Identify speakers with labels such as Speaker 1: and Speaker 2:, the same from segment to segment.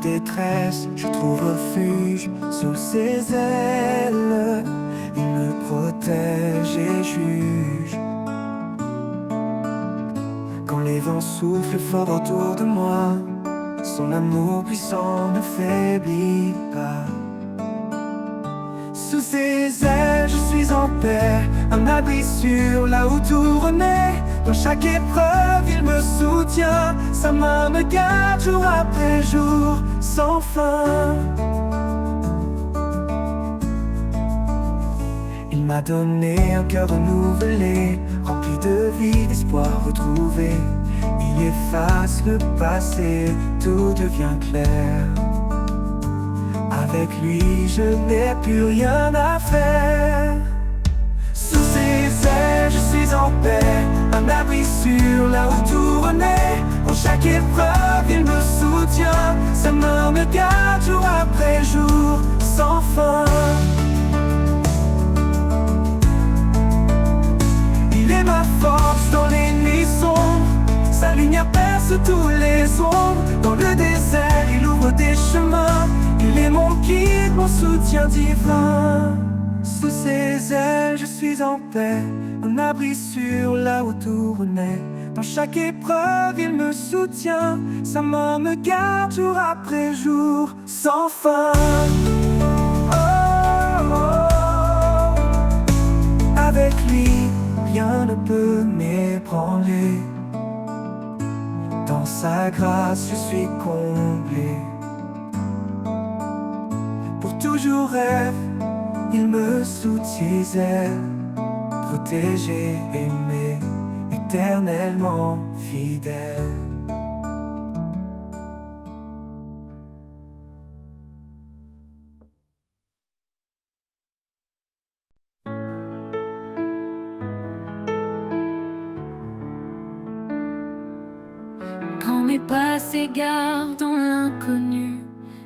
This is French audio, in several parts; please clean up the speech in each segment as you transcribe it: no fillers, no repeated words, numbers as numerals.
Speaker 1: détresse, je trouve refuge sous ses ailes. Il me protège et juge. Quand les vents soufflent fort autour de moi, son amour puissant ne faiblit pas. Sous ses ailes, je suis en paix, un abri sûr là où tout renaît. Dans chaque épreuve, il me soutient, sa main me garde jour après jour, sans fin. Il m'a donné un cœur renouvelé, rempli de vie, d'espoir retrouvé. Il efface le passé, tout devient clair. Avec lui, je n'ai plus rien à faire. Sous ses ailes, je suis en paix, un abri sûr là où tout renaît. Dans chaque épreuve, il me soutient, sa main me garde jour après jour, sans fin. Il est ma force dans les nuits sombres, sa lumière perce tous les ombres. Dans le désert, il ouvre des chemins. Il est mon guide, mon soutien divin. Sous ses ailes, je suis en paix, un abri sûr là où tout renaît. Dans chaque épreuve, il me soutient, sa main me garde jour après jour, sans fin. Oh, oh. Avec lui, rien ne peut m'ébranler. Dans sa grâce, je suis comblé. Pour toujours rêve, il me soutient ses ailes, protégé, aimé, éternellement fidèle.
Speaker 2: Quand mes pas s'égarent dans l'inconnu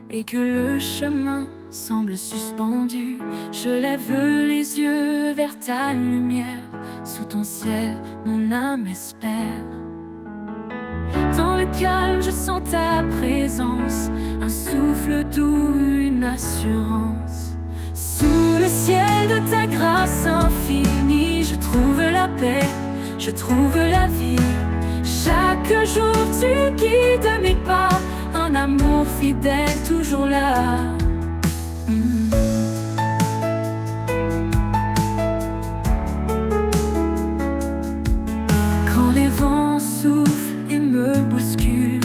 Speaker 2: et que le chemin semble suspendu, je lève les yeux vers ta lumière. Sous ton ciel, mon âme espère. Dans le calme, je sens ta présence, un souffle doux, une assurance. Sous le ciel de ta grâce infinie, je trouve la paix, je trouve la vie. Chaque jour tu guides mes pas, un amour fidèle toujours là. Quand les vents soufflent et me bousculent,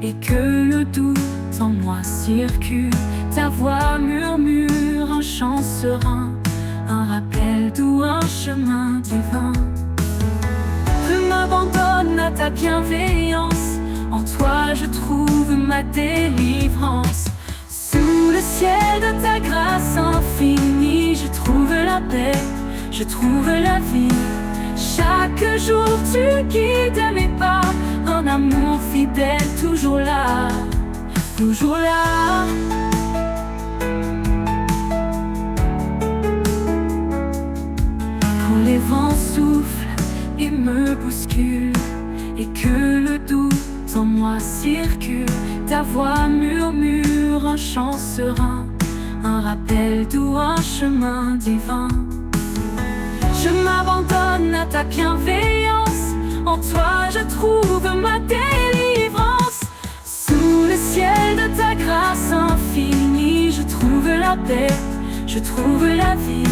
Speaker 2: et que le doute en moi circule, ta voix murmure un chant serein, un rappel doux, un chemin divin. Je m'abandonne à ta bienveillance, en toi je trouve ma délivrance. Sous le ciel de ta grâce infinie, je trouve la paix, je trouve la vie. Chaque jour tu guides mes pas, un amour fidèle toujours là, toujours là. Quand les vents soufflent et me bousculent, et que le doute en moi circule, ta voix murmure un chant serein, un rappel doux, un chemin divin. Je m'abandonne à ta bienveillance, en toi je trouve ma délivrance. Sous le ciel de ta grâce infinie, je trouve la paix, je trouve la vie.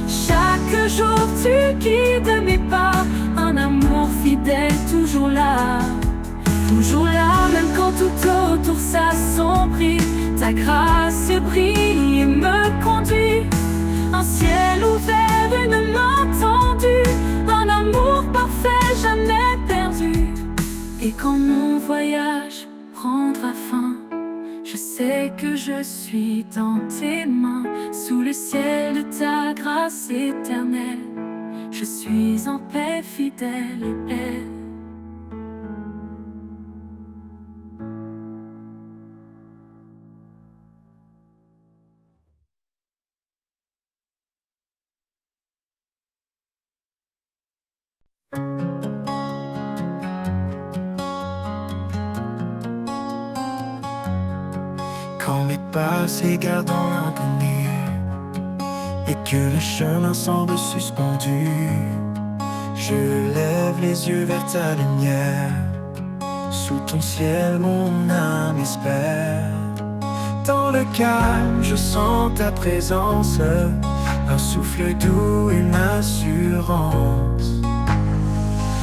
Speaker 2: Chaque jour tu guides mes pas, un amour fidèle toujours là, toujours là. Même quand tout autour s'assombrit, ta grâce brille et me conduit. Un ciel ouvert, une main tendue, un amour parfait, jamais perdu. Et quand mon voyage prendra fin, je sais que je suis dans tes mains. Sous le ciel de ta grâce éternelle, je suis en paix, fidèle et paix.
Speaker 1: passé gardant l'inconnu, et que le chemin semble suspendu. Je lève les yeux vers ta lumière. Sous ton ciel, mon âme espère. Dans le calme, je sens ta présence, un souffle doux, une assurance.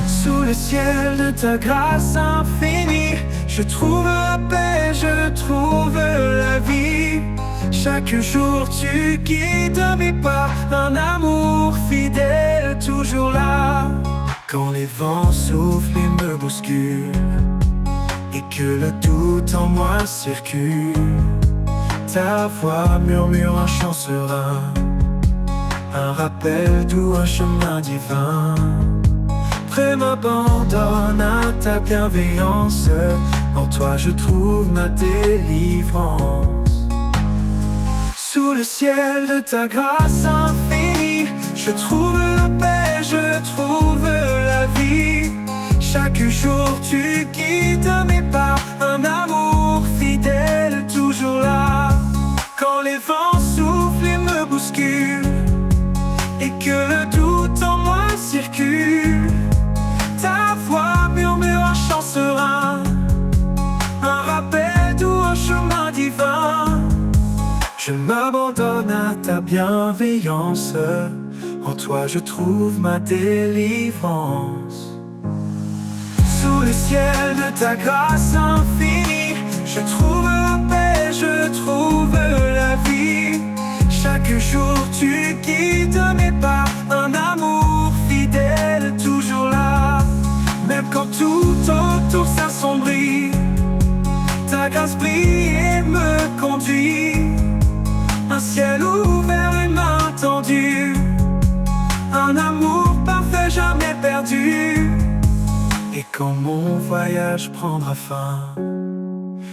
Speaker 1: Sous le ciel de ta grâce infinie, je trouve la paix, je trouve la vie. Chaque jour tu guides mes pas, un amour fidèle toujours là. Quand les vents soufflent et me bousculent, et que le doute en moi circule, ta voix murmure un chant serein, un rappel doux, un chemin divin. Près m'abandonne à ta bienveillance, en toi je trouve ma délivrance. Sous le ciel de ta grâce infinie, je trouve la paix, je trouve la vie. Chaque jour tu guides mes pas, un amour fidèle toujours là. Quand les vents soufflent et me bousculent, et que le doute en moi circule, ta voix murmure un chant serein, un rappel doux, un chemin divin. Je m'abandonne à ta bienveillance, en toi je trouve ma délivrance. Sous le ciel de ta grâce infinie, je trouve la paix, je trouve la vie. Chaque jour tu guides mes pas, un amour fidèle toujours là. Même quand tout autour s'assombrit, ta grâce brille et me conduit. Un ciel ouvert, une main tendue, un amour parfait jamais perdu. Et quand mon voyage prendra fin,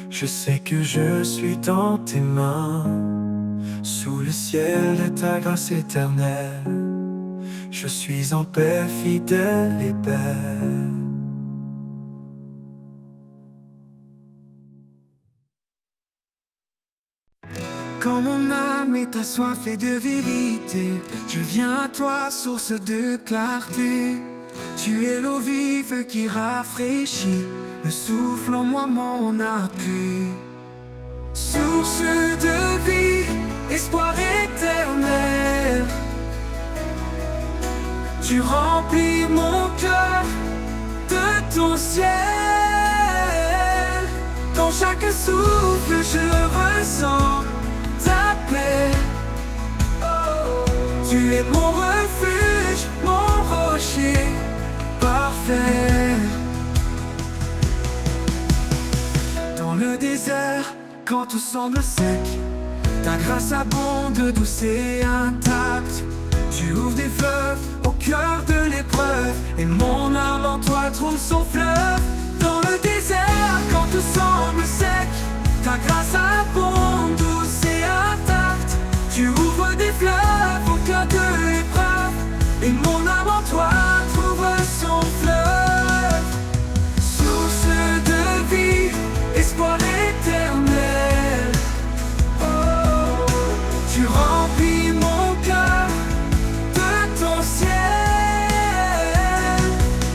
Speaker 1: je sais que je suis dans tes mains. Sous le ciel de ta grâce éternelle, je suis en paix, fidèle et belle. Quand mon âme est assoiffée de vérité, je viens à toi, source de clarté. Tu es l'eau vive qui rafraîchit, le souffle en moi mon appui. Source de vie, espoir éternel, tu remplis mon cœur de ton ciel. Dans chaque souffle je ressens ta paix. Tu es mon refuge, mon rocher parfait. Dans le désert, quand tout semble sec, ta grâce abonde, douce et intacte. Tu ouvres des fleuves au cœur de l'épreuve, et mon âme en toi trouve son fleuve. Dans le désert, quand tout semble sec, ta grâce abonde, douce et intacte. Tu ouvres des fleuves au cœur de l'épreuve, et mon âme en toi trouve son fleuve. Source de vie, espoir éternel, tu remplis mon cœur de ton ciel.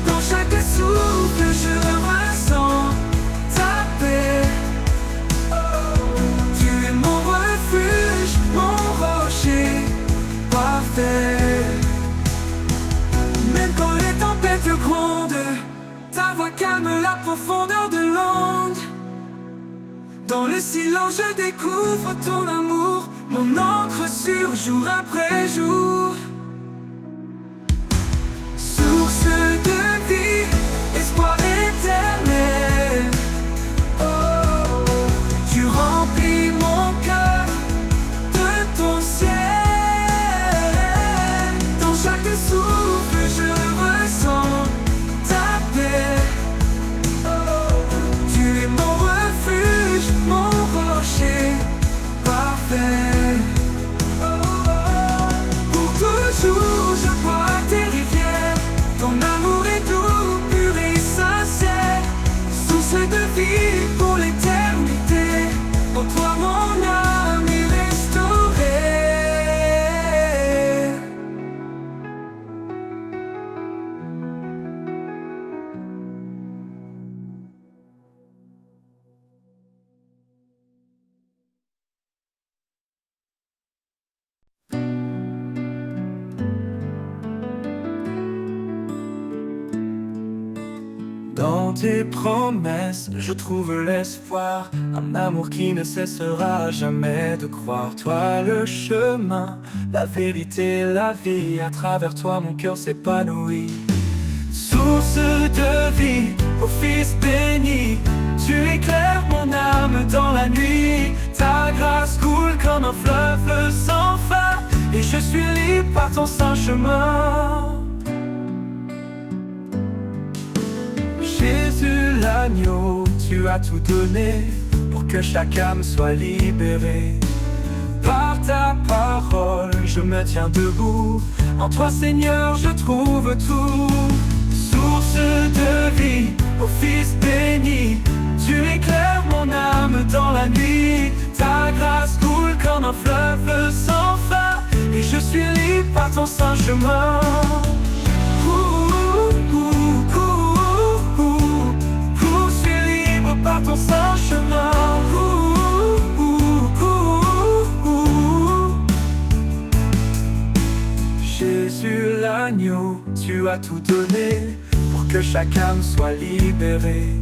Speaker 1: Dans chaque souffle je ressens ta paix. Tu es mon refuge, mon rocher parfait. Même quand les tempêtes grondent, ta voix calme la profondeur de l'onde. Dans le silence je découvre ton amour, mon encre sûre jour après jour. Source de vie, espoir éternel, tu remplis mon cœur de ton ciel. Dans chaque souffle je ressens ta paix. Tu es mon refuge, mon rocher parfait. Pour toujours Dans tes promesses, je trouve l'espoir, un amour qui ne cessera jamais de croire. Toi le chemin, la vérité, la vie, à travers toi mon cœur s'épanouit. Source de vie, ô Fils béni, tu éclaires mon âme dans la nuit. Ta grâce coule comme un fleuve sans fin, et je suis libre par ton saint chemin. Jésus l'agneau, tu as tout donné pour que chaque âme soit libérée. Par ta parole, je me tiens debout. En toi, Seigneur, je trouve tout. Source de vie, ô Fils béni, tu éclaires mon âme dans la nuit. Ta grâce coule comme un fleuve sans fin, et je suis libre par ton saint chemin. Par ton saint chemin. Jésus l'agneau, tu as tout donné pour que chaque âme soit libérée.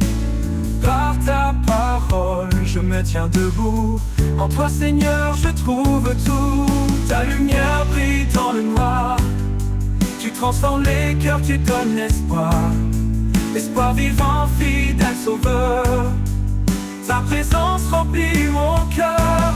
Speaker 1: Par ta parole, je me tiens debout. En toi, Seigneur, je trouve tout. Ta lumière brille dans le noir. Tu transformes les cœurs, tu donnes l'espoir. Espoir vivant, fidèle sauveur. Ta présence remplit mon cœur.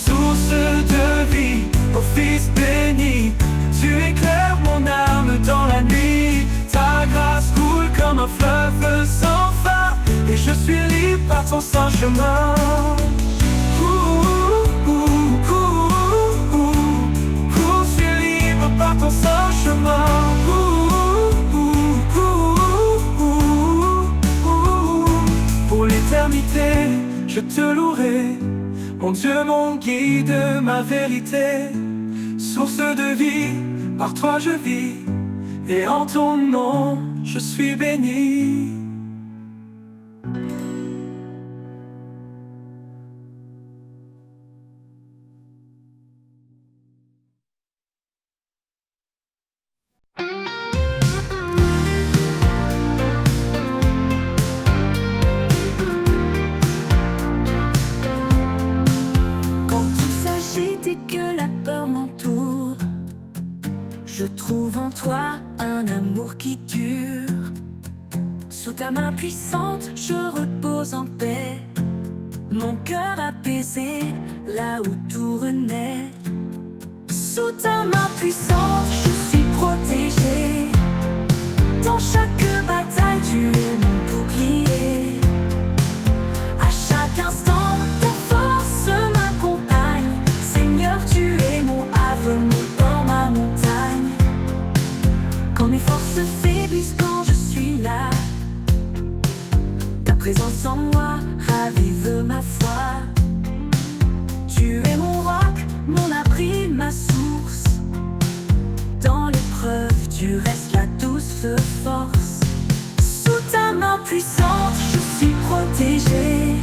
Speaker 1: Source de vie, ô Fils béni, tu éclaires mon âme dans la nuit. Ta grâce coule comme un fleuve sans fin, et je suis libre par ton saint chemin. Je suis libre par ton saint chemin. Pour l'éternité, je te louerai, mon Dieu, mon guide, ma vérité. Source de vie, par toi je vis, et en ton nom, je suis béni.
Speaker 2: Je trouve en toi un amour qui dure. Sous ta main puissante, je repose en paix. Mon cœur apaisé, là où tout renaît. Sous ta main puissante, je suis protégé. Dans chaque bataille, tu es mon bouclier. À chaque instant, ta force m'accompagne. Seigneur, tu es mon havre, mon port, ma montagne. Quand mes forces faiblissent, quand je suis là, ta présence en moi ravive ma foi. Tu es mon roc, mon abri, ma source. Dans l'épreuve, tu restes la douce force. Sous ta main puissante, je suis protégé.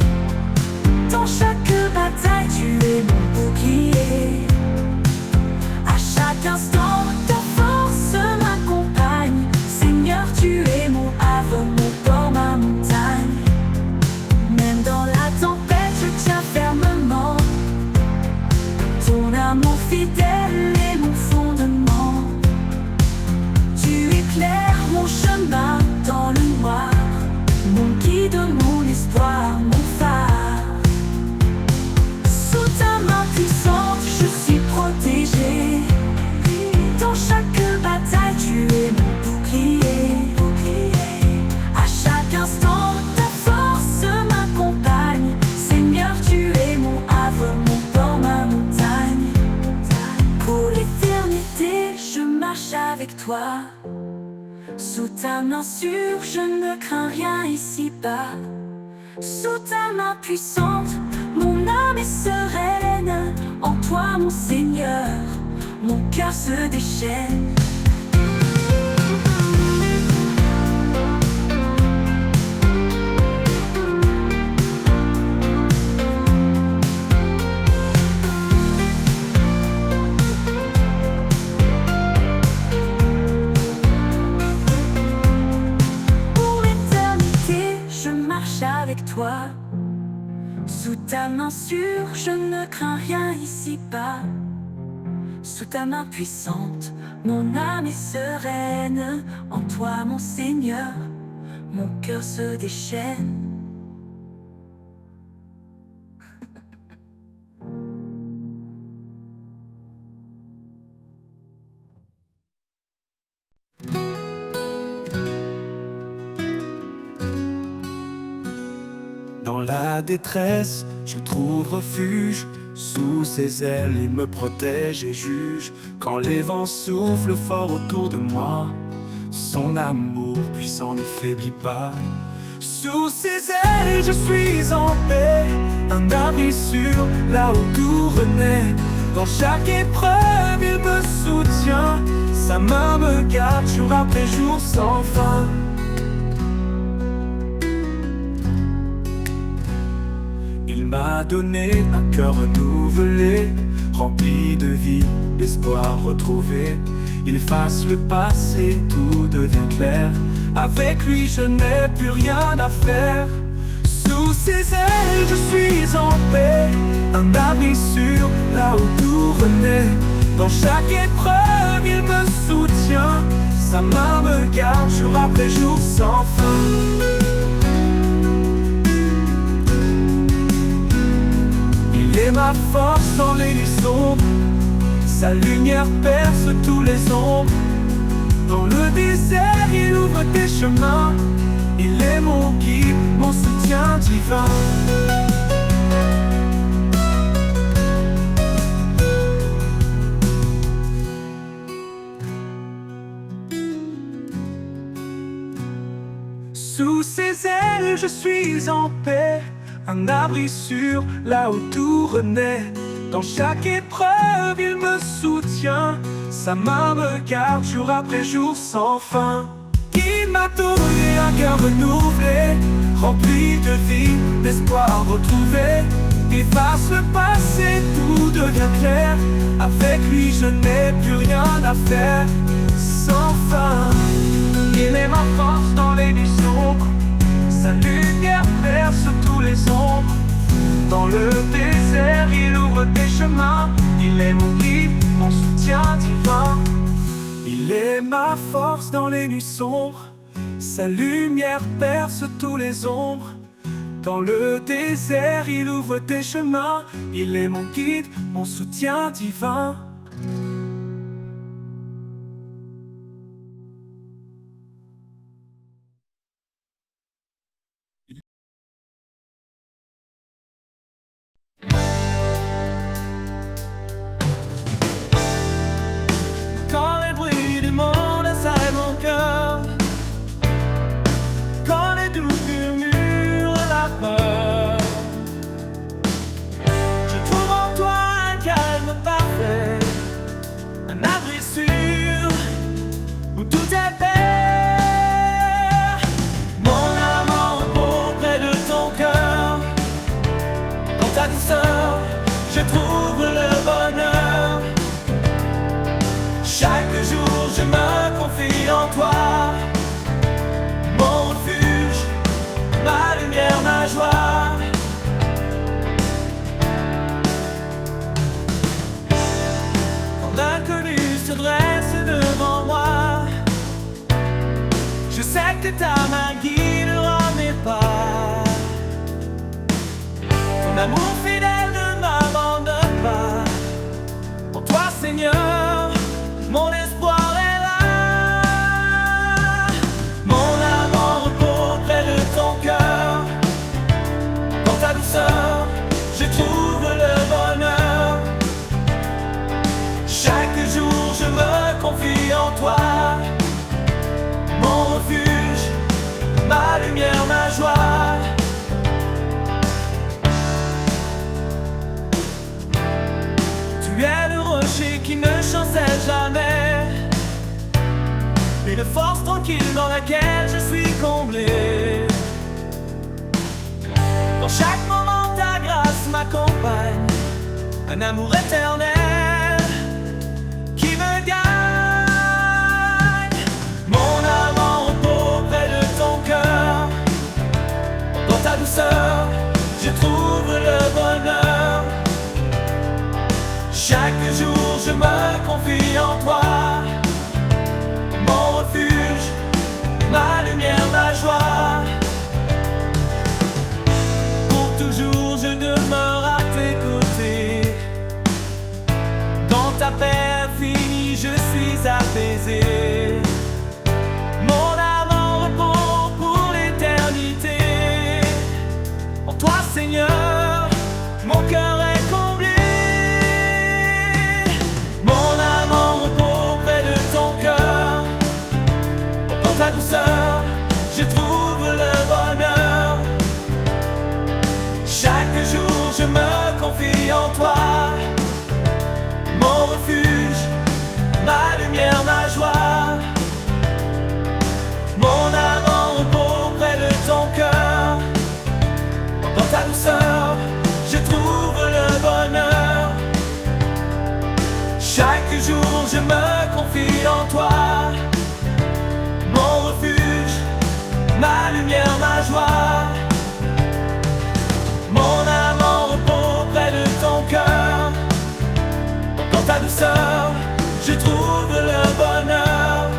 Speaker 2: Dans chaque bataille, tu es mon bouclier. À chaque instant, ta force m'accompagne. Seigneur, tu es mon havre, mon port, ma montagne. Même dans la tempête, je tiens fermement. Ton amour fidèle est mon fondement. Tu éclaires mon chemin dans le noir, mon guide, mon espoir, mon phare. Sous ta main puissante, je suis protégé. Dans chaque bataille, tu es mon bouclier. À chaque instant, ta force m'accompagne. Seigneur, tu es mon havre, mon port, ma montagne. Pour l'éternité, je marche avec toi. Sous ta main sûre, je ne crains rien ici-bas. Sous ta main puissante, mon âme est sereine. En toi, mon Seigneur, mon cœur se déchaîne. Pour avec toi. Sous ta main sûre, je ne crains rien ici-bas. Sous ta main puissante, mon âme est sereine. En toi, mon Seigneur, mon cœur se déchaîne.
Speaker 1: Dans la détresse, je trouve refuge. Sous ses ailes, il me protège et juge. Quand les vents soufflent fort autour de moi, son amour puissant ne faiblit pas. Sous ses ailes, je suis en paix, un abri sûr, là où tout renaît. Dans chaque épreuve, il me soutient. Sa main me garde jour après jour sans fin. Il m'a donné un cœur renouvelé, rempli de vie, d'espoir retrouvé. Il efface le passé, tout devient clair. Avec lui je n'ai plus rien à faire. Sous ses ailes je suis en paix, un abri sûr, là où tout renaît. Dans chaque épreuve il me soutient. Sa main me garde jour après jour sans fin. Il est ma force dans les nuits sombres, sa lumière perce tous les ombres. Dans le désert, il ouvre des chemins. Il est mon guide, mon soutien divin. Sous ses ailes, je suis en paix, un abri sûr, là où tout renaît. Dans chaque épreuve, il me soutient. Sa main me garde jour après jour sans fin. Il m'a donné un cœur renouvelé, rempli de vie, d'espoir retrouvé. Efface le passé, tout devient clair. Avec lui je n'ai plus rien à faire. Sans fin, il est ma force dans les nuits sombres. Sa lumière perce tous les ombres. Dans le désert, il ouvre des chemins. Il est mon guide, mon soutien divin. Il est ma force dans les nuits sombres. Sa lumière perce tous les ombres. Dans le désert, il ouvre des chemins. Il est mon guide, mon soutien divin.
Speaker 3: Quand les bruits du monde assaillent mon cœur, quand les doutes murmurent la peur, je trouve en toi un calme parfait, un abri sûr où tout est paix. Mon âme en repos près de ton cœur, dans ta douceur, je trouve le bonheur. Chaque jour je me confie en toi, mon refuge, ma lumière, ma joie. Quand l'inconnu se dresse devant moi, je sais que ta main guidera mes pas. Ton amour fidèle ne m'abandonne pas. En toi Seigneur, mon espoir est là. Mon âme en repos près de ton cœur. Dans ta douceur, je trouve le bonheur. Chaque jour je me confie en toi, mon refuge, ma lumière, ma joie. Tu es le rocher qui ne chancelle jamais, une force tranquille dans laquelle je suis comblé. Dans chaque moment ta grâce m'accompagne, un amour éternel qui me gagne. Mon âme en repos près de ton cœur, dans ta douceur, confie en toi. Mon refuge, ma lumière, ma joie. Pour toujours je demeure à tes côtés. Dans ta paix infinie je suis apaisé. Mon âme en repos pour l'éternité. En toi Seigneur, mon cœur est comblé. Mon âme en repos près de ton cœur. Dans ta douceur, je trouve le bonheur. Chaque jour je me confie en toi. Mon refuge, ma lumière, ma joie. Mon âme en repos près de ton cœur. Dans ta douceur, je trouve le bonheur. Chaque jour je me confie en toi. Mon refuge, ma lumière, ma joie. Mon âme en repos près de ton cœur. Dans ta douceur, je trouve le bonheur.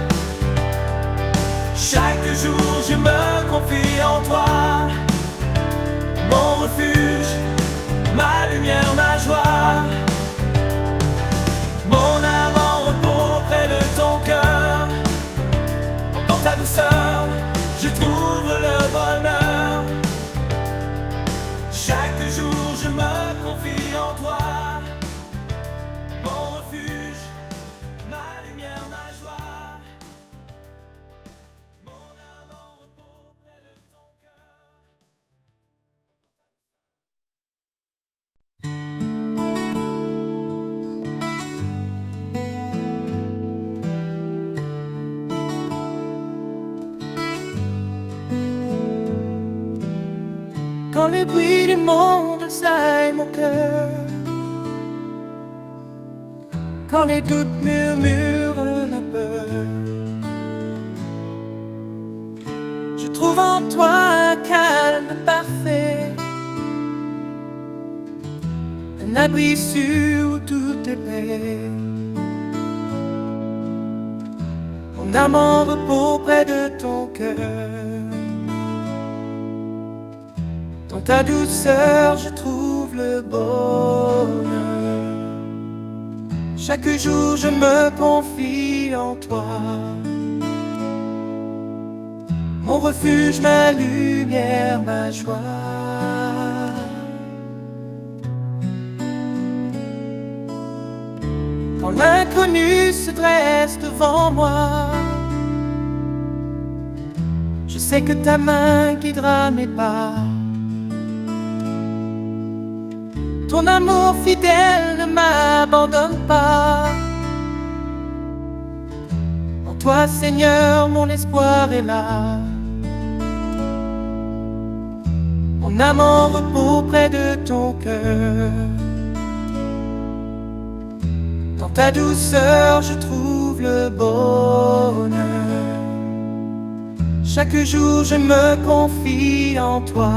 Speaker 3: Chaque jour je me confie en toi. Mon refuge, ma lumière, ma joie. Mon âme en repos près de ton cœur. Dans ta douceur, je trouve le bonheur. Chaque jour je me confie en toi. Mon refuge, ma lumière, ma joie. Mon âme en repos près de ton cœur.
Speaker 1: Quand les bruits du monde assaillent mon cœur, quand les doutes murmurent la peur, je trouve en toi un calme parfait, un abri sûr où tout est paix. Mon âme en repos près de ton cœur. Dans ta douceur, je trouve le bonheur. Chaque jour, je me confie en toi. Mon refuge, ma lumière, ma joie. Quand l'inconnu se dresse devant moi, je sais que ta main guidera mes pas. Ton amour fidèle ne m'abandonne pas. En toi, Seigneur, mon espoir est là. Mon âme en repos près de ton cœur. Dans ta douceur, je trouve le bonheur. Chaque jour, je me confie en toi.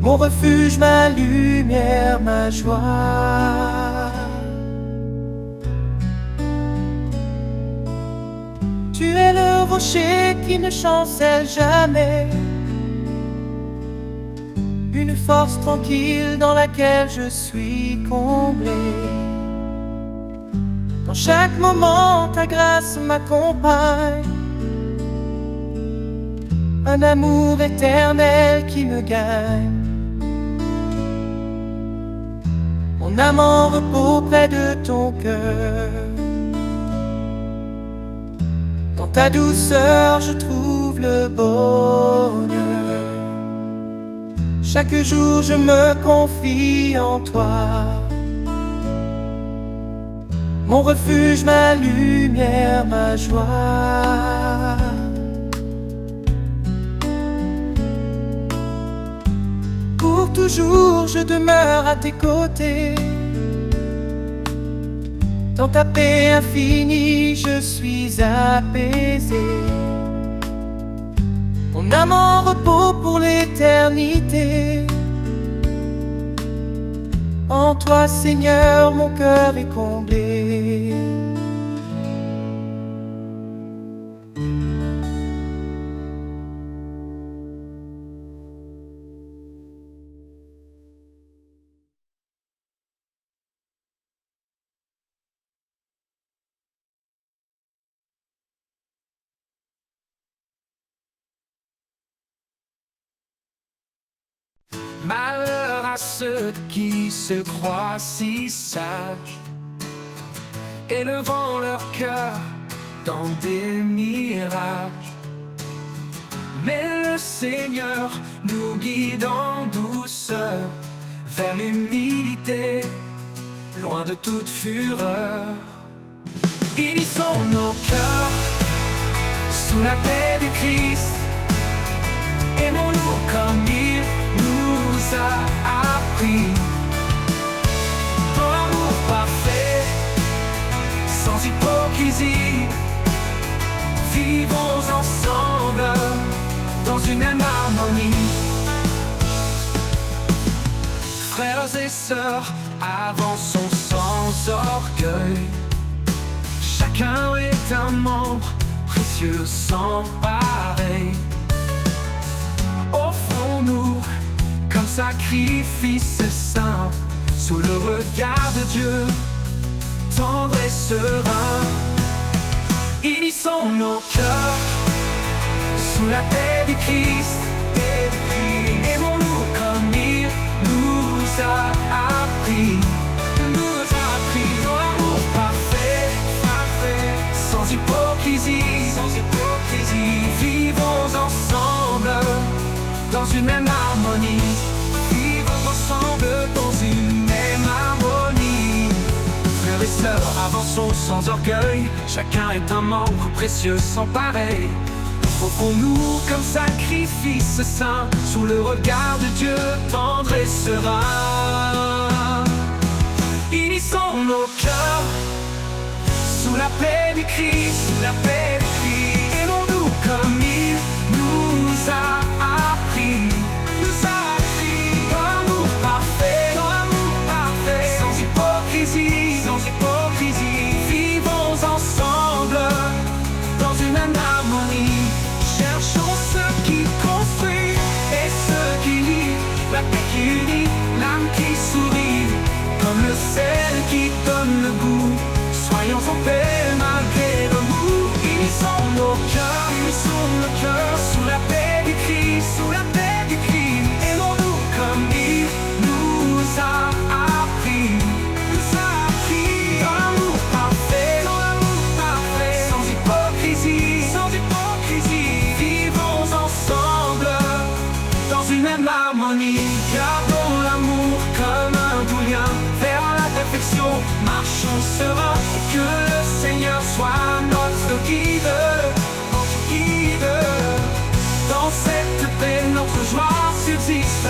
Speaker 1: Mon refuge, ma lumière, ma joie. Tu es le rocher qui ne chancelle jamais, une force tranquille dans laquelle je suis comblé. Dans chaque moment, ta grâce m'accompagne, un amour éternel qui me gagne. Mon âme en repos près de ton cœur. Dans ta douceur, je trouve le bonheur. Chaque jour, je me confie en toi. Mon refuge, ma lumière, ma joie. Pour toujours, je demeure à tes côtés. Dans ta paix infinie, je suis apaisé. Mon âme en repos pour l'éternité.
Speaker 3: En toi, Seigneur, mon cœur est comblé.
Speaker 1: Malheur à ceux qui se croient si sages, élevant leur cœur dans des mirages. Mais le Seigneur nous guide en douceur vers l'humilité, loin de toute fureur. Unissons nos cœurs sous la paix du Christ. Aimons-nous comme il nous a appris, dans l'amour parfait, sans hypocrisie. Vivons ensemble dans une même harmonie. Frères et sœurs, avançons sans orgueil. Chacun est un membre précieux sans pareil. Offrons-nous comme sacrifice saint, sous le regard de Dieu, tendre et serein. Unissons nos cœurs sous la paix du Christ. Aimons-nous comme il nous a appris. Dans l'amour parfait, sans hypocrisie. Vivons ensemble dans une même harmonie. Vivons ensemble dans une même harmonie. Frères et sœurs, avançons sans orgueil. Chacun est un membre précieux sans pareil. Offrons-nous comme sacrifice saint, sous le regard de Dieu, tendre et serein. Unissons nos cœurs sous la paix du Christ. Aimons-nous comme il nous a appris. Dans l'amour parfait, sans hypocrisie. Vivons ensemble dans une même harmonie. Cherchons ce qui construit et ce qui lie, la paix qui unit, l'âme qui sourit, comme le sel qui donne le goût. Soyons en paix malgré le mou. Unissons nos cœurs sous la paix du Christ. Aimons-nous comme il nous a appris. Dans l'amour parfait, sans hypocrisie. Vivons ensemble dans une même harmonie. Gardons l'amour comme un doux lien vers la perfection. Marchons sereins, que le Seigneur soit notre guide. Dans cette paix, notre joie subsiste.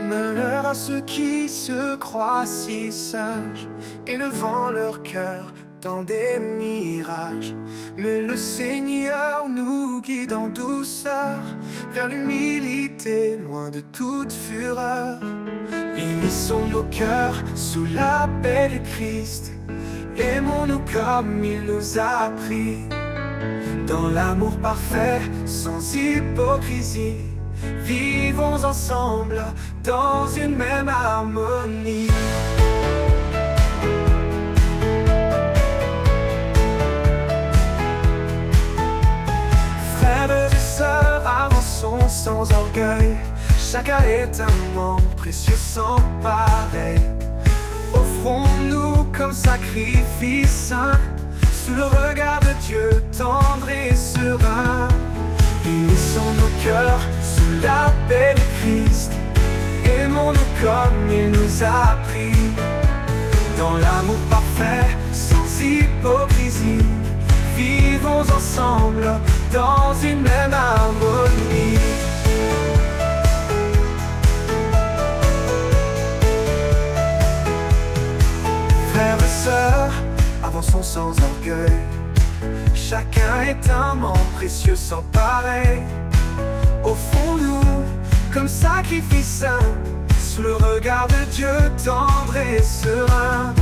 Speaker 3: Malheur à ceux qui se croient si sages, élevant leur cœur dans des mirages. Mais le Seigneur nous guide en douceur vers l'humilité, loin de toute fureur. Unissons nos cœurs sous la paix du Christ. Aimons-nous comme il nous a appris. Dans l'amour parfait, sans hypocrisie. Vivons ensemble dans une même harmonie. Frères et sœurs, avançons sans orgueil. Chacun est un membre précieux sans pareil. Offrons-nous comme sacrifice saint, sous le regard de Dieu, tendre et serein. Unissons nos cœurs sous la paix du Christ. Aimons-nous comme il nous a appris. Dans l'amour parfait, sans hypocrisie. Vivons ensemble dans une même harmonie.
Speaker 1: chanson sans orgueil. Chacun est un membre précieux sans pareil. Au fond nous, comme sacrifice saint, sous le regard de Dieu tendre et serein.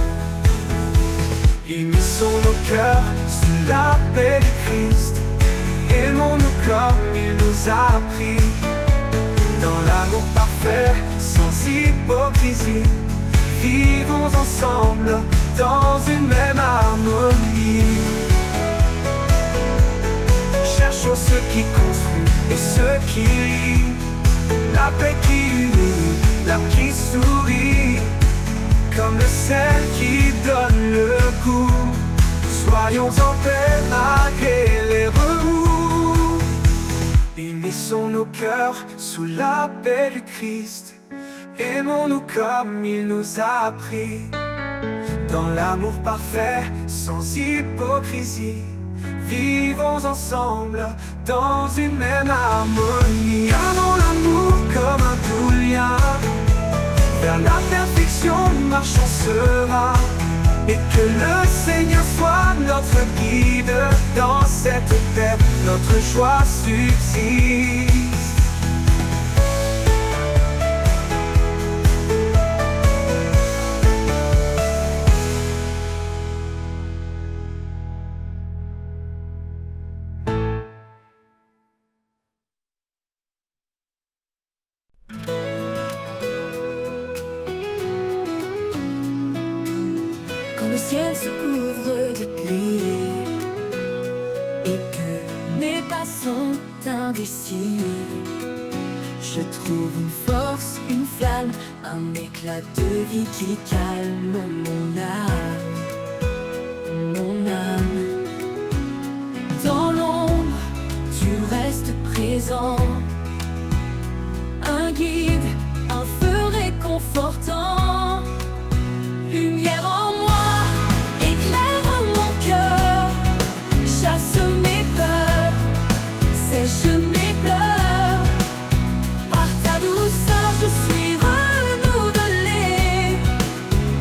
Speaker 1: Unissons nos cœurs sous la paix du Christ. Aimons-nous comme il nous a appris. Dans l'amour parfait, sans hypocrisie. Vivons ensemble dans une même harmonie. Cherchons ce qui construit et ce qui lie. La paix qui unit, l'âme qui sourit. Comme le sel qui donne le goût. Soyons en paix malgré les remous. Unissons nos cœurs sous la paix du Christ. Aimons-nous comme il nous a appris. Dans l'amour parfait, sans hypocrisie. Vivons ensemble dans une même harmonie. Gardons l'amour comme un doux lien. Vers la perfection, nous marchons serein. Et que le Seigneur soit notre guide. Dans cette terre, notre joie subsiste.
Speaker 2: Quand le ciel se couvre de pluie et que mes pas sont indécis, je trouve une force, une flamme, un éclat de vie qui calme mon âme, mon âme. Dans l'ombre, tu restes présent, un guide, un feu réconfortant, lumière en moi, éclaire mon cœur, chasse mes peurs, sèche mes pleurs. Par ta douceur, je suis renouvelée.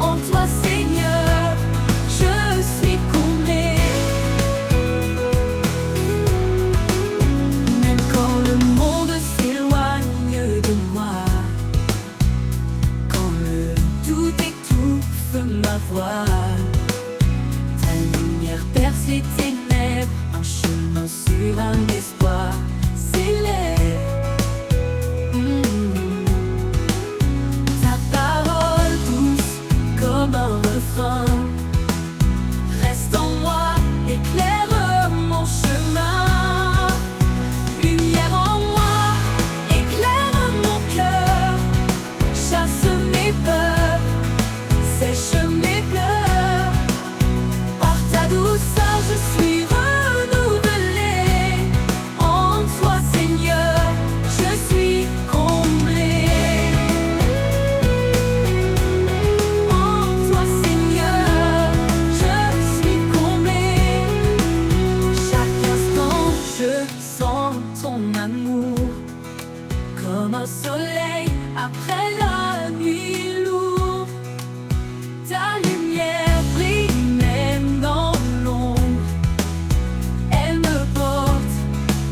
Speaker 2: En toi, Seigneur, je suis comblée. Même quand le monde s'éloigne de moi, quand le doute étouffe ma voix, ta lumière perce les ténèbres, un chemin sur un espoir s'élève. Ta parole douce comme un refrain reste en moi, éclaire mon chemin. Lumière en moi, éclaire mon cœur, chasse mes peurs, sèche mes pleurs. Par ta douceur, je suis renouvelée. En toi, Seigneur, je suis comblée. En toi, Seigneur, je suis comblée. Chaque instant, je sens ton amour comme un soleil après la nuit lourde. Ta lumière brille même dans l'ombre. Elle me porte,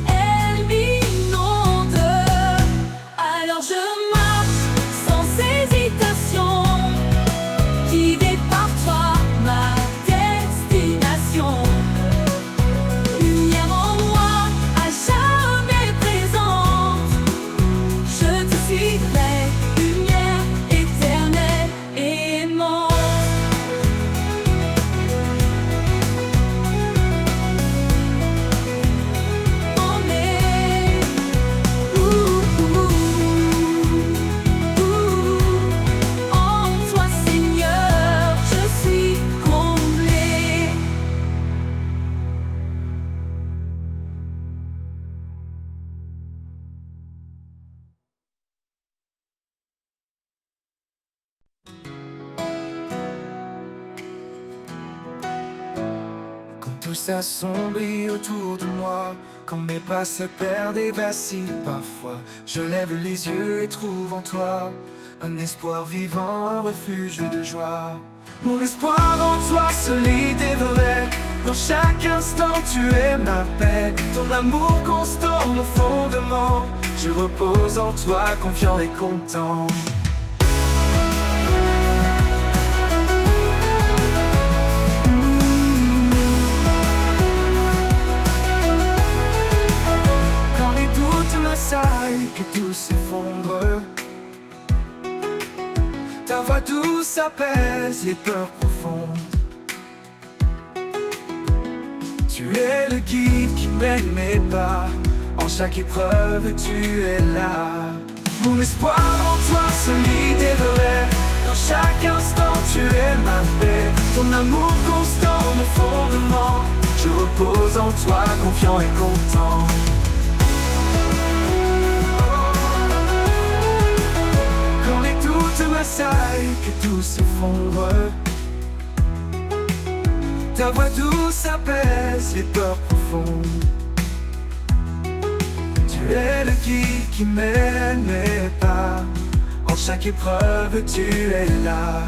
Speaker 2: elle m'inonde. Alors je marche sans hésitation, guidée par toi, ma destination. Lumière en moi, à jamais présente. Je te suivrai, lumière éternelle, aimante. Emmenée, en toi, Seigneur, je suis comblée.
Speaker 1: Quand tout s'assombrit autour de moi, quand mes pas se perdent et vacillent parfois, je lève les yeux et trouve en toi un espoir vivant, un refuge de joie. Mon espoir en toi, solide et vrai. chaque instant tu es ma paix, ton amour constant, mon fondement. Je repose en toi, confiant et content. Quand les doutes m'assaillent, que tout s'effondre, ta voix douce apaise les peurs profondes. Tu es le guide qui mène mes pas, en chaque épreuve tu es là. Mon espoir en toi solide et vrai, dans chaque instant tu es ma paix, ton amour constant, mon fondement. Je repose en toi, confiant et content. Quand les doutes m'assaillent, que tout s'effondre, ta voix douce apaise les peurs profondes. Tu es le guide qui mène mes pas, en chaque épreuve tu es là.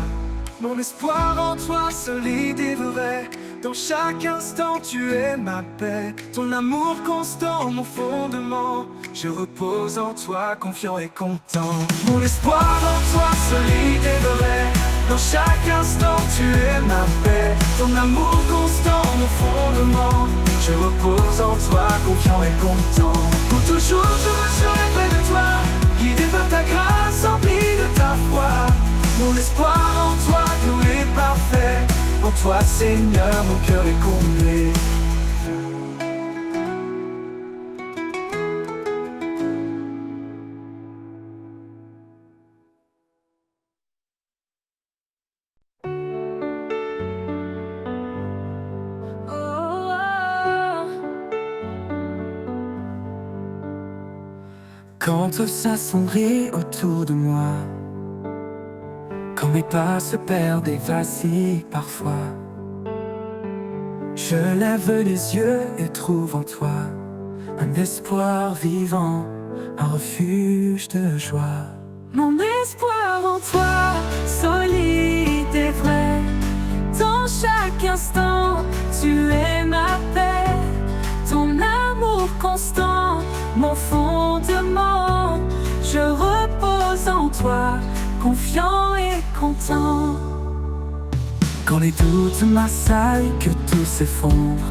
Speaker 1: Mon espoir en toi solide et vrai, dans chaque instant tu es ma paix, ton amour constant, mon fondement. Je repose en toi, confiant et content. Mon espoir en toi solide et vrai, dans chaque instant tu es ma paix, ton amour constant, mon fondement. Je repose en toi, confiant et content. Pour toujours je serai près de toi, guidé par ta grâce, empli de ta foi. Mon espoir en toi, tout est parfait. En toi Seigneur, mon cœur est comblé. Quand tout s'assombrit autour de moi, quand mes pas se perdent et vacillent parfois, je lève les yeux et trouve en toi un espoir vivant, un refuge de joie.
Speaker 2: Mon espoir en toi, solide et vrai, dans chaque instant, tu es ma paix, ton amour constant, mon fondement. Je repose en toi, confiant et content.
Speaker 1: Quand les doutes m'assaillent, que tout s'effondre,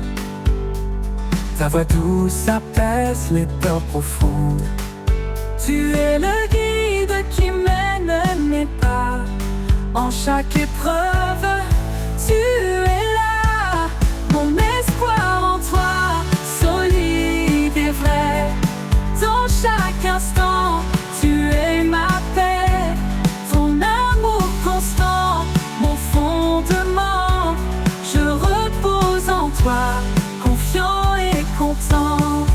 Speaker 1: ta voix douce apaise les peurs profondes.
Speaker 2: Tu es le guide qui mène mes pas, en chaque épreuve tu es là. Mon espoir en toi, solide et vrai, dans chaque instant tu es ma paix, ton amour constant, mon fondement. Je repose en toi, confiant et content.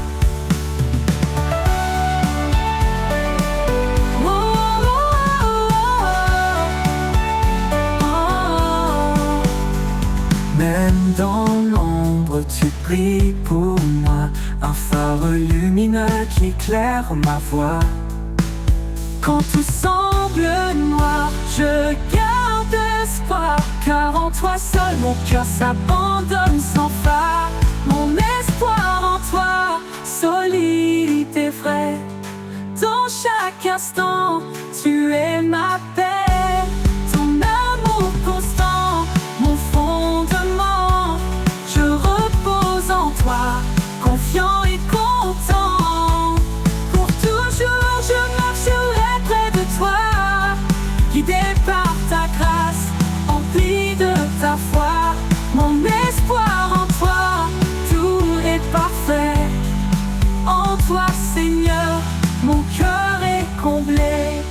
Speaker 1: Même dans l'ombre tu brilles pour moi, un phare lumineux qui éclaire ma voie.
Speaker 2: Quand tout semble noir, je garde espoir, car en toi seul mon cœur s'abandonne sans phare. Mon espoir en toi, solide et vrai, dans chaque instant tu es ma paix, ton amour constant, mon fondement. Je repose en toi, confiant et content. Pour toujours je marcherai près de toi, guidé par ta grâce, empli de ta foi. Mon espoir en toi, tout est parfait. En toi Seigneur, mon cœur est comblé.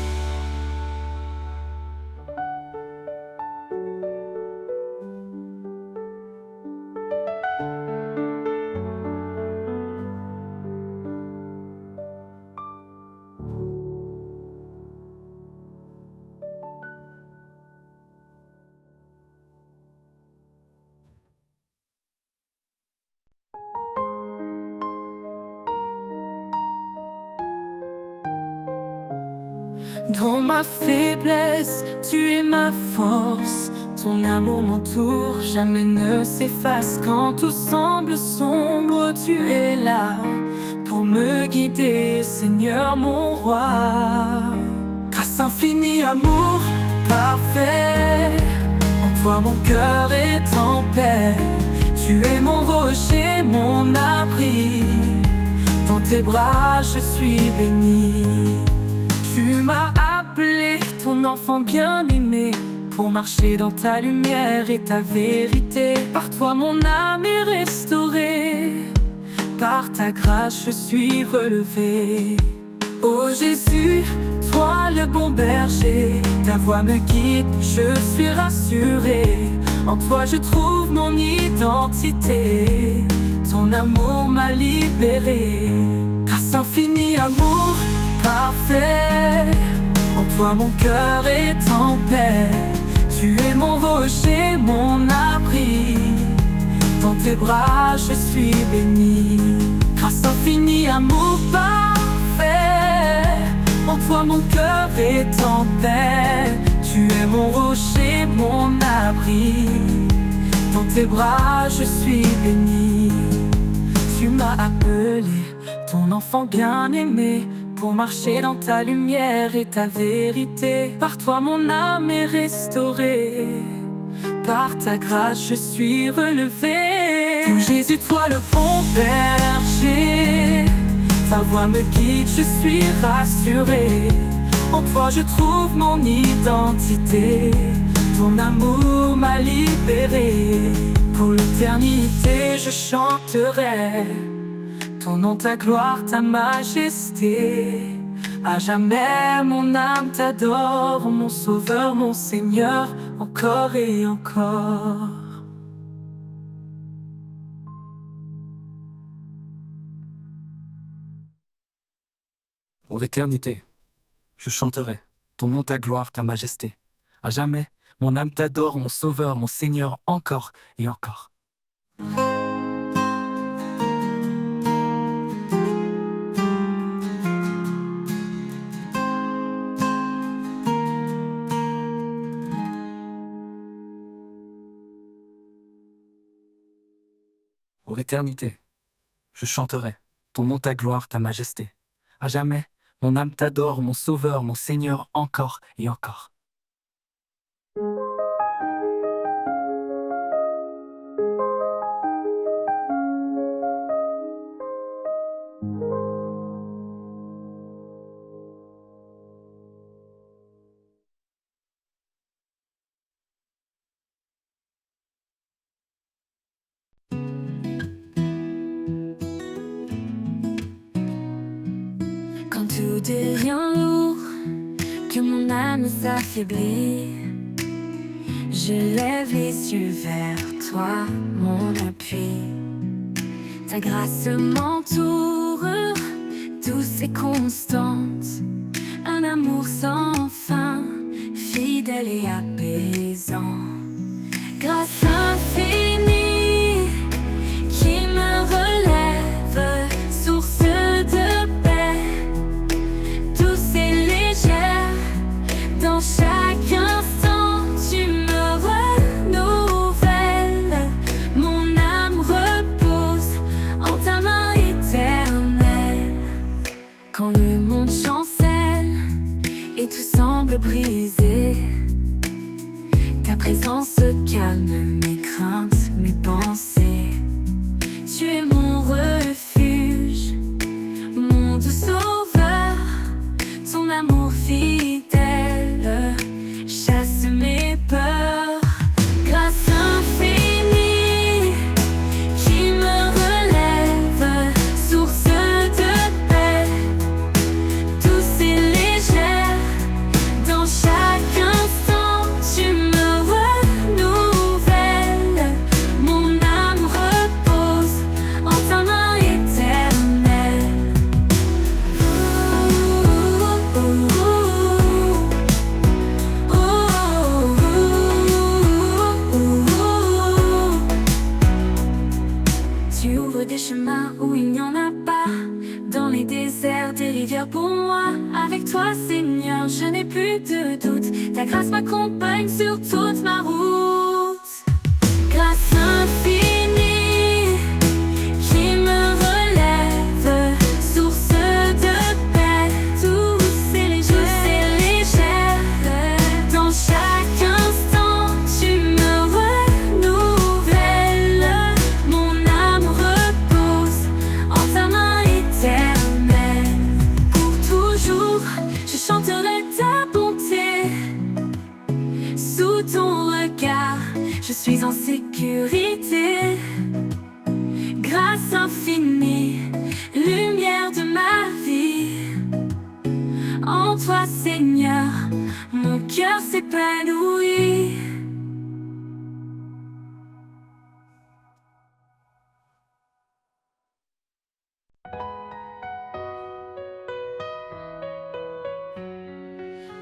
Speaker 1: Dans ma faiblesse, tu es ma force,
Speaker 2: Ton amour m'entoure, jamais ne s'efface. Quand tout semble sombre, tu es là pour me guider, Seigneur mon roi. Grâce infinie, amour parfait, en toi mon cœur est en paix. Tu es mon rocher, mon abri, dans tes bras je suis béni. Tu m'as appelé ton enfant bien-aimé, pour marcher dans ta lumière et ta vérité. Par toi mon âme est restaurée, par ta grâce je suis relevé. Oh Jésus, toi le bon berger, ta voix me guide, je suis rassuré. En toi je trouve mon identité, ton amour m'a libéré. Grâce infinie, amour parfait, en toi mon cœur est en paix. Tu es mon rocher, mon abri, dans tes bras je suis béni. Grâce infinie, amour parfait, en toi mon cœur est en paix. Tu es mon rocher, mon abri, dans tes bras je suis béni. Tu m'as appelé ton enfant bien-aimé, pour marcher dans ta lumière et ta vérité. Par toi mon âme est restaurée, par ta grâce je suis relevé. Oh Jésus, toi le bon berger, ta voix me guide, je suis rassuré. En toi je trouve mon identité, ton amour m'a libéré. Pour l'éternité je chanterai ton nom, ta gloire, ta majesté. À jamais mon âme t'adore, mon sauveur, mon Seigneur, encore et encore.
Speaker 1: Pour l'éternité, je chanterai ton nom, ta gloire, ta majesté. À jamais, mon âme t'adore, mon sauveur, mon Seigneur, encore et encore. Pour l'éternité, je chanterai ton nom, ta gloire, ta majesté. À jamais, mon âme t'adore, mon sauveur, mon Seigneur, encore et encore.
Speaker 2: Quand tout devient lourd, que mon âme s'affaiblit, je lève les yeux vers toi, mon appui. Ta grâce m'entoure, douce et constante, un amour sans fin, fidèle et apaisant. Grâce infinie qui me relève, source de paix, douce et légère. Dans chaque instant, tu me renouvelles. Mon âme repose en ta main éternelle. Quand le monde chancelle et tout semble brisé, ta présence calme mes craintes, mes pensées. Tu es mon refuge, mon doux sauveur. Ton amour fidèle chasse mes peurs. Grâce infinie qui me relève, source de paix, douce et légère. Dans chaque instant, tu me renouvelles. Mon âme repose en ta main éternelle. Tu ouvres des chemins où il n'y en a pas, dans les déserts, des rivières pour moi. Avec toi, Seigneur, je n'ai plus de doute. Ta grâce m'accompagne sur toute ma route. Grâce infinie qui me relève, source de paix, douce et légère. Dans chaque instant, tu me renouvelles. Mon âme repose en ta main éternelle. Pour toujours, je chanterai ta bonté. Sous ton regard, je suis en sécurité. Grâce infinie, lumière de ma vie. En toi, Seigneur, mon cœur s'épanouit.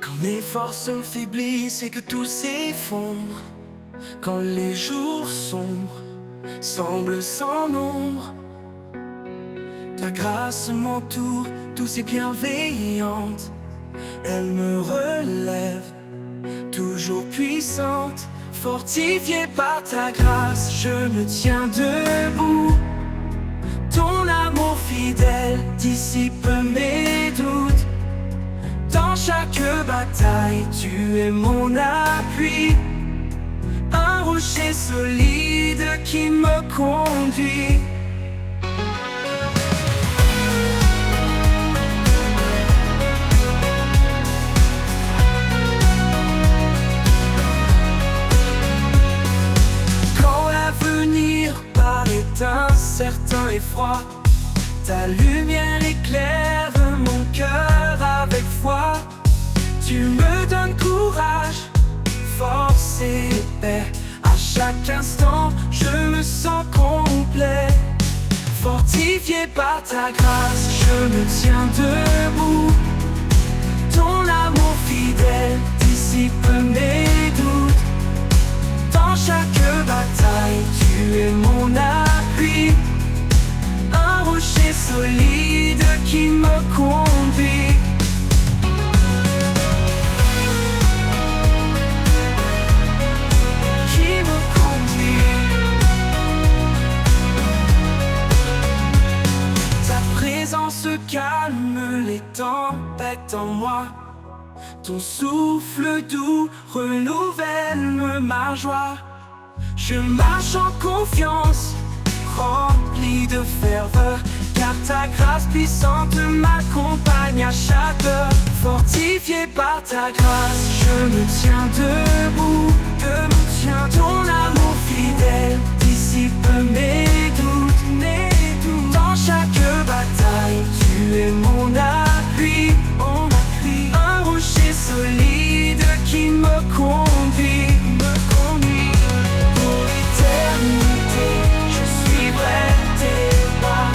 Speaker 3: Quand mes forces faiblissent et que tout s'effondre, quand les jours sombres semblent sans nombre, ta grâce m'entoure, douce et bienveillante. Elle me relève, toujours puissante. Fortifiée par ta grâce, je me tiens debout. Ton amour fidèle dissipe mes doutes. Dans chaque bataille, tu es mon appui. Un rocher solide qui me conduit. Quand l'avenir paraît incertain et froid, ta lumière éclaire mon cœur avec foi. Tu me donnes courage, force et paix. À chaque instant, je me sens complet. Fortifié par ta grâce, je me tiens debout. Ton amour fidèle dissipe mes doutes. Dans chaque bataille, tu es mon appui. Un rocher solide qui me conduit. Calme les tempêtes en moi. Ton souffle doux renouvelle ma joie. Je marche en confiance, rempli de ferveur, car ta grâce puissante m'accompagne à chaque heure. Fortifié par ta grâce, je me tiens debout. Ton amour fidèle dissipe mes doutes. Dans chaque bataille, tu es mon appui. Un rocher solide qui me conduit. Pour l'éternité, je suivrai tes pas.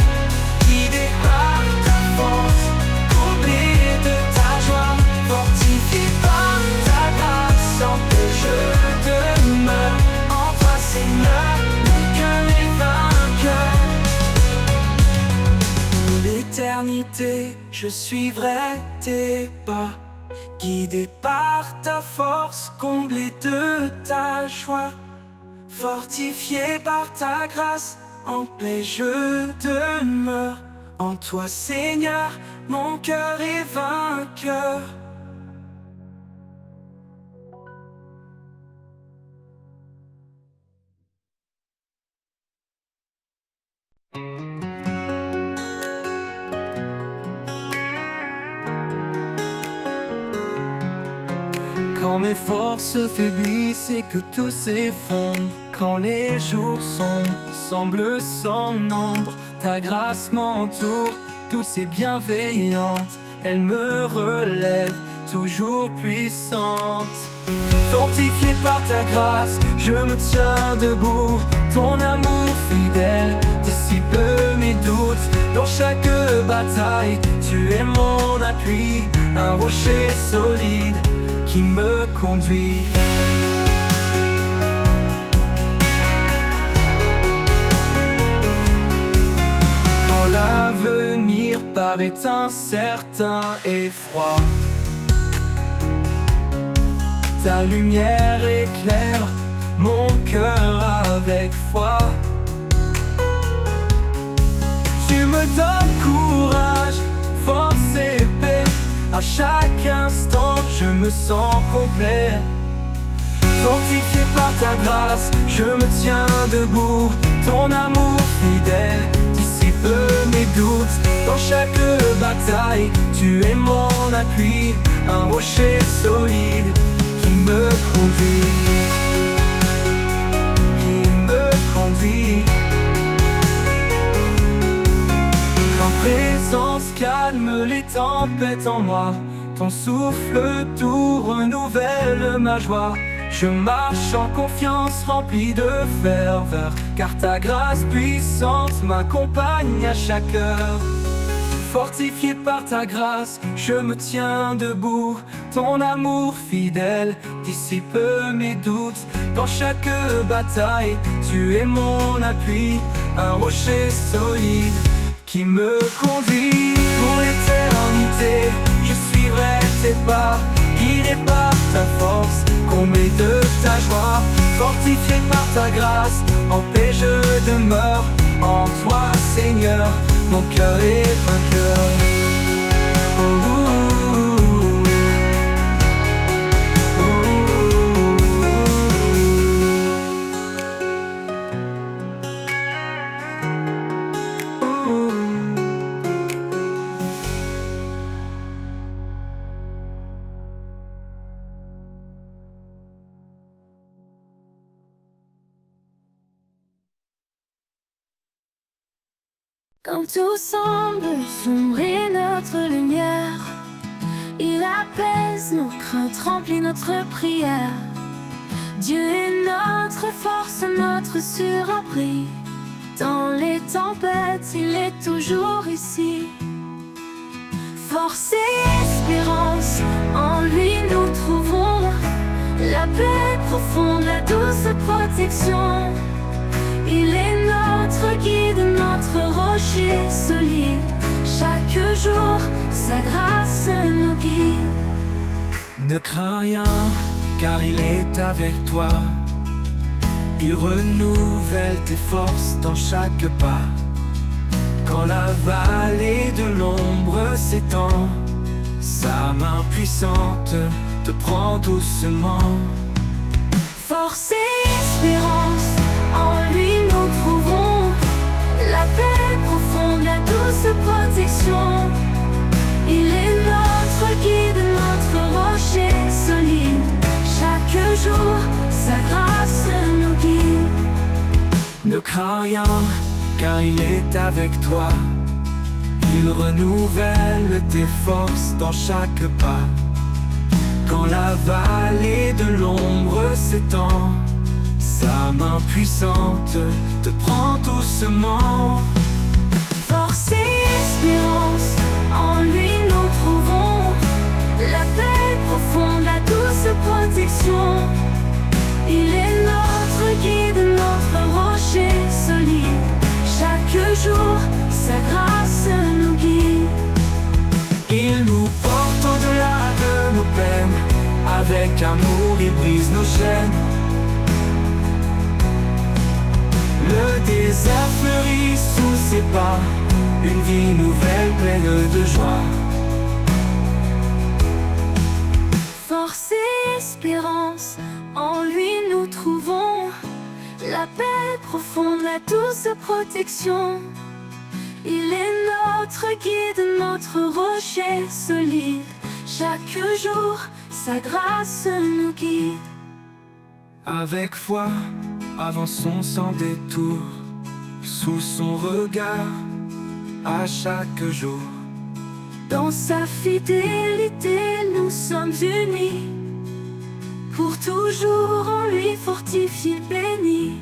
Speaker 3: Guidé par ta force, comblé de ta joie. Fortifié par ta grâce, en paix je demeure. En toi, Seigneur, mon cœur est vainqueur. L'éternité, je suivrai tes pas. Guidé par ta force, comblé de ta joie. Fortifié par ta grâce, en paix je demeure. En toi, Seigneur, mon cœur est vainqueur. Quand mes forces faiblissent et que tout s'effondre, quand les jours sombres semblent sans nombre, ta grâce m'entoure, douce et bienveillante. Elle me relève, toujours puissante. Fortifié par ta grâce, je me tiens debout. Ton amour fidèle dissipe mes doutes. Dans chaque bataille, tu es mon appui. Un rocher solide qui me conduit. Quand l'avenir paraît incertain et froid. Ta lumière éclaire mon cœur avec foi. Tu me donnes courage, force et paix. À chaque instant, je me sens complet. Fortifié par ta grâce, je me tiens debout. Ton amour fidèle dissipe mes doutes. Dans chaque bataille, tu es mon appui. Un rocher solide qui me conduit. Qui me conduit. Ta présence calme les tempêtes en moi. Ton souffle doux renouvelle ma joie. Je marche en confiance rempli de ferveur, car ta grâce puissante m'accompagne à chaque heure. Fortifié par ta grâce, je me tiens debout. Ton amour fidèle dissipe mes doutes. Dans chaque bataille, tu es mon appui. Un rocher solide qui me conduit. Pour l'éternité, je suivrai tes pas. Guidé par ta force, comblé de ta joie. Fortifié par ta grâce, en paix je demeure. En toi Seigneur, mon cœur est vainqueur. Oh, oh, oh, oh, oh.
Speaker 2: Quand tout semble sombrer notre lumière, il apaise nos craintes, remplit notre prière. Dieu est notre force, notre surabri. Dans les tempêtes, il est toujours ici. Force et espérance, en lui nous trouvons la paix profonde, la douce protection. Il est notre guide, notre rocher solide. Chaque jour, sa grâce nous guide.
Speaker 3: Ne crains rien, car il est avec toi. Il renouvelle tes forces dans chaque pas. Quand la vallée de l'ombre s'étend, sa main puissante te prend doucement.
Speaker 2: Force et espérance, en lui nous trouvons la paix profonde, la douce protection. Il est notre guide, notre rocher solide. Chaque jour, sa grâce nous guide.
Speaker 3: Ne crains rien, car il est avec toi. Il renouvelle tes forces dans chaque pas. Quand la vallée de l'ombre s'étend, sa main puissante te prend doucement.
Speaker 2: Force et espérance, en lui nous trouvons la paix profonde, la douce protection. Il est notre guide, notre rocher solide. Chaque jour, sa grâce nous guide.
Speaker 3: Il nous porte au-delà de nos peines. Avec amour, il brise nos chaînes. Le désert fleurit sous ses pas. Une vie nouvelle pleine de joie.
Speaker 2: Force et espérance, en lui nous trouvons la paix profonde, la douce protection. Il est notre guide, notre rocher solide. Chaque jour, sa grâce nous guide.
Speaker 3: Avec foi, avançons sans détour, sous son regard, à chaque jour.
Speaker 2: Dans sa fidélité, nous sommes unis. Pour toujours en lui fortifié, béni.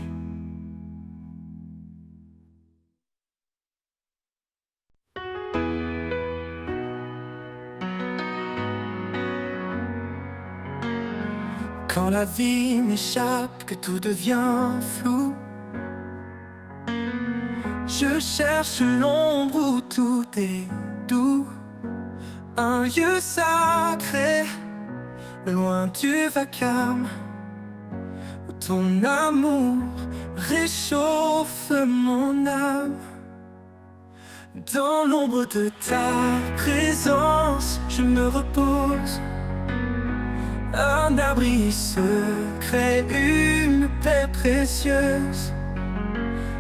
Speaker 3: Quand la vie m'échappe, que tout devient flou,
Speaker 1: Je cherche l'ombre où tout est doux, un lieu sacré, loin du vacarme, où ton amour réchauffe mon âme. Dans l'ombre de ta présence, je me repose, un abri secret, une paix précieuse.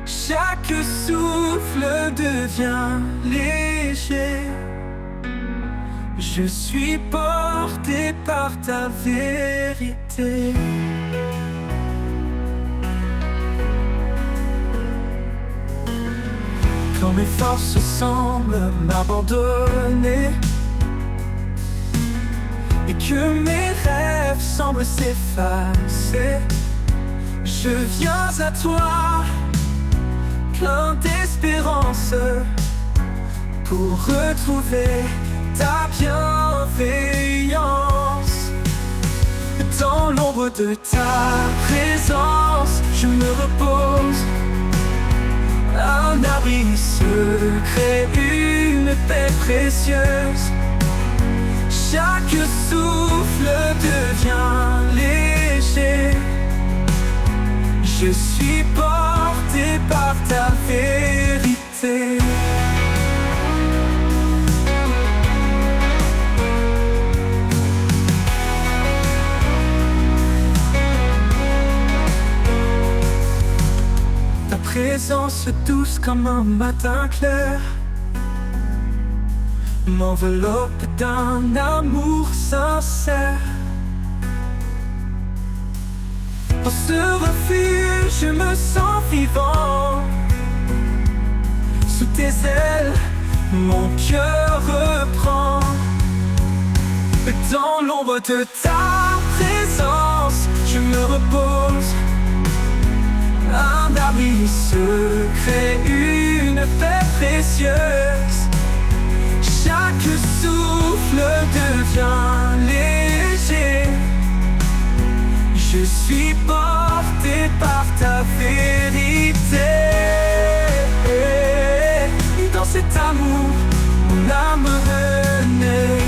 Speaker 1: Chaque souffle devient léger. Je suis porté par ta vérité. Quand mes forces semblent m'abandonner et que mes rêves semblent s'effacer, je viens à toi, plein d'espérance, pour retrouver ta bienveillance. Dans l'ombre de ta présence, je me repose, un abri secret, une paix précieuse. Chaque souffle devient léger. Je suis porté par ta vérité. Ta présence douce comme un matin clair m'enveloppe d'un amour sincère. Dans ce refuge, je me sens vivant. Sous tes ailes, mon cœur reprend. Dans l'ombre de ta présence, je me repose, un abri secret, une paix précieuse. Chaque souffle devient léger. Je suis porté par ta vérité. Et dans cet amour, mon âme renaît.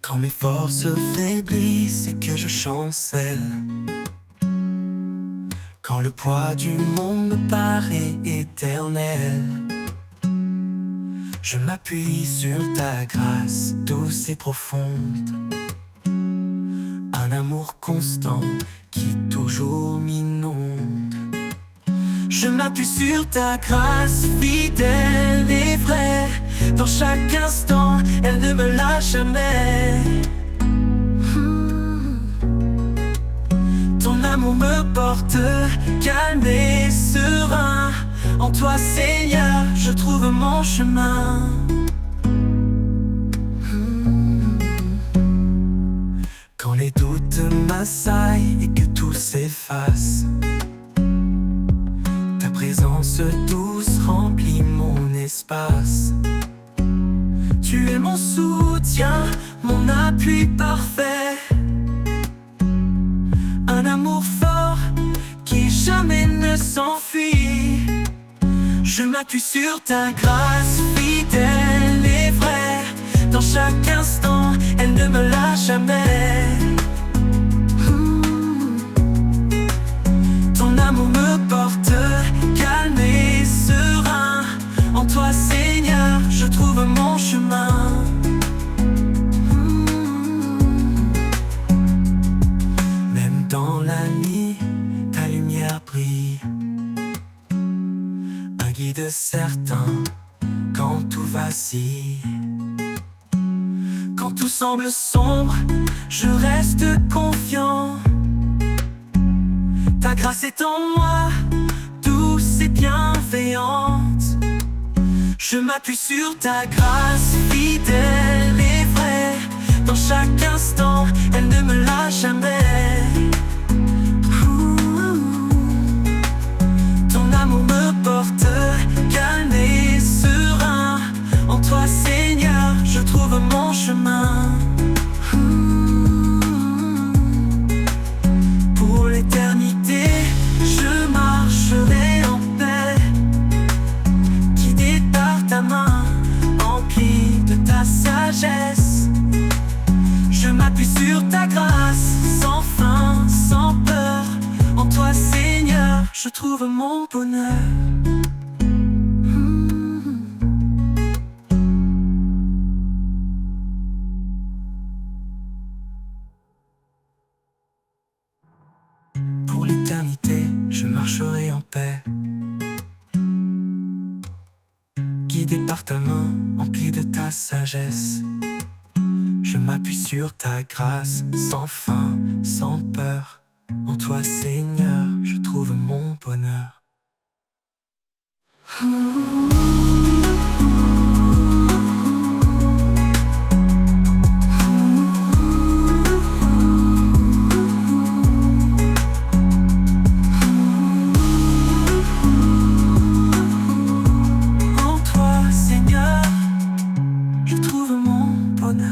Speaker 1: Quand mes forces faiblissent et que je chancelle, quand le poids du monde me paraît éternel, je m'appuie sur ta grâce douce et profonde, un amour constant qui toujours m'inonde. Je m'appuie sur ta grâce fidèle et vraie. Dans chaque instant, elle ne me lâche jamais. Ton amour me porte calme et serein. En toi, Seigneur, je trouve mon chemin. Quand les doutes m'assaillent et que tout s'efface, ta présence douce remplit mon espace. Tu es mon soutien, mon appui parfait, un amour fort qui jamais ne s'enfuit. Je m'appuie sur ta grâce fidèle et vraie. Dans chaque instant, elle ne me lâche jamais. Ton amour me porte calme et serein. En toi, Seigneur, je trouve mon chemin. Même dans la nuit, ta lumière brille, un guide certain quand tout vacille. Quand tout semble sombre, je reste confiant. Ta grâce est en moi, douce et bienveillante.
Speaker 3: Je m'appuie sur ta grâce, fidèle et vraie. Dans chaque instant, elle ne me lâche jamais. Ton amour me porte calme et serein. En toi, Seigneur, je trouve mon chemin. Pour l'éternité, je marcherai en paix, guidé par ta main, empli de ta sagesse. Je m'appuie sur ta grâce, sans fin, sans peur. En toi, Seigneur, je trouve mon bonheur. Pour l'éternité, je marcherai en paix, guidé par ta main, empli de ta sagesse. Je m'appuie sur ta grâce, sans fin, sans peur. En toi, Seigneur, je trouve mon bonheur. En toi, Seigneur, je trouve mon bonheur.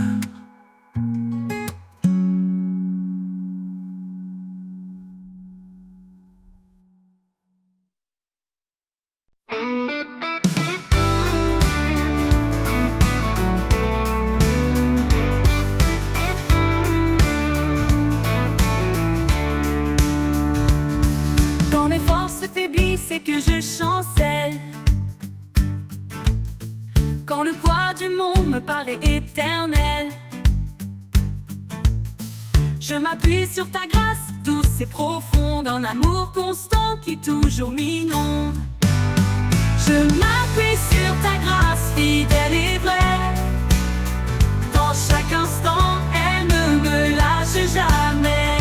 Speaker 2: Quand mes forces faiblissent et que je chancelle, quand le poids du monde me paraît éternel, je m'appuie sur ta grâce douce et profonde, un amour constant qui toujours m'inonde. Je m'appuie sur ta grâce fidèle et vraie. Dans chaque instant, elle ne me lâche jamais.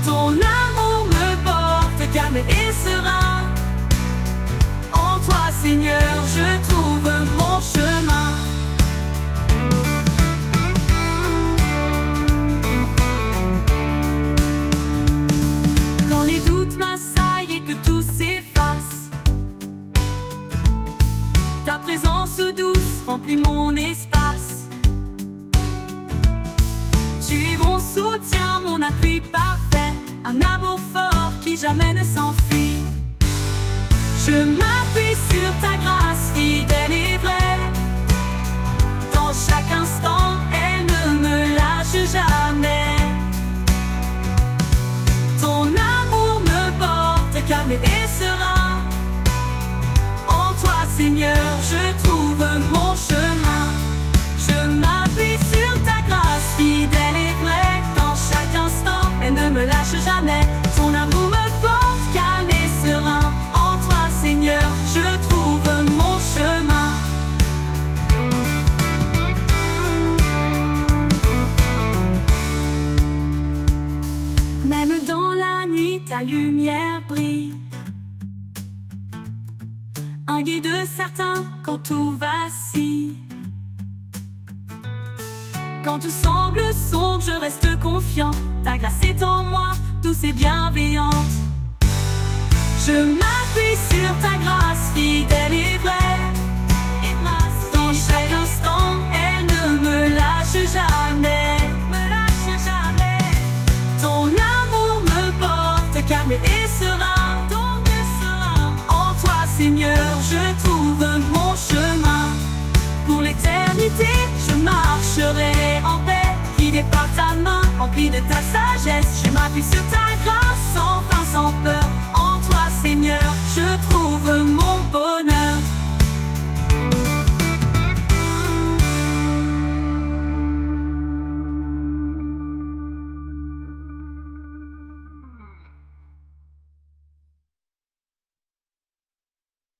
Speaker 2: Ton amour me porte calme et serein. En toi, Seigneur, je trouve mon chemin. Quand les doutes m'assaillent et que tout s'efface, ta présence douce remplit mon espace. Tu es mon soutien, mon appui parfait, un amour fort qui jamais ne s'enfuit. Je m'appuie sur ta grâce fidèle et vraie. Dans chaque instant, elle ne me lâche jamais. Ton amour me porte calme et serein. En toi, Seigneur, je trouve mon chemin. Je m'appuie sur ta grâce fidèle et vraie. Dans chaque instant, elle ne me lâche jamais. Ton amour me porte calme et serein. En toi, Seigneur, je trouve mon chemin. Même dans la nuit, ta lumière brille. Un guide certain quand tout vacille. Quand tout semble sombre, je reste confiant. Ta grâce est en moi, douce et bienveillante. Je m'appuie sur ta grâce fidèle et vraie. Dans chaque instant, elle ne me lâche jamais. Ton amour me porte calme et serein. En toi, Seigneur, je trouve mon chemin. Pour l'éternité, je marcherai en paix, guidé par ta main, empli de ta sagesse. Je m'appuie sur ta grâce, sans fin, sans peur. En toi, Seigneur,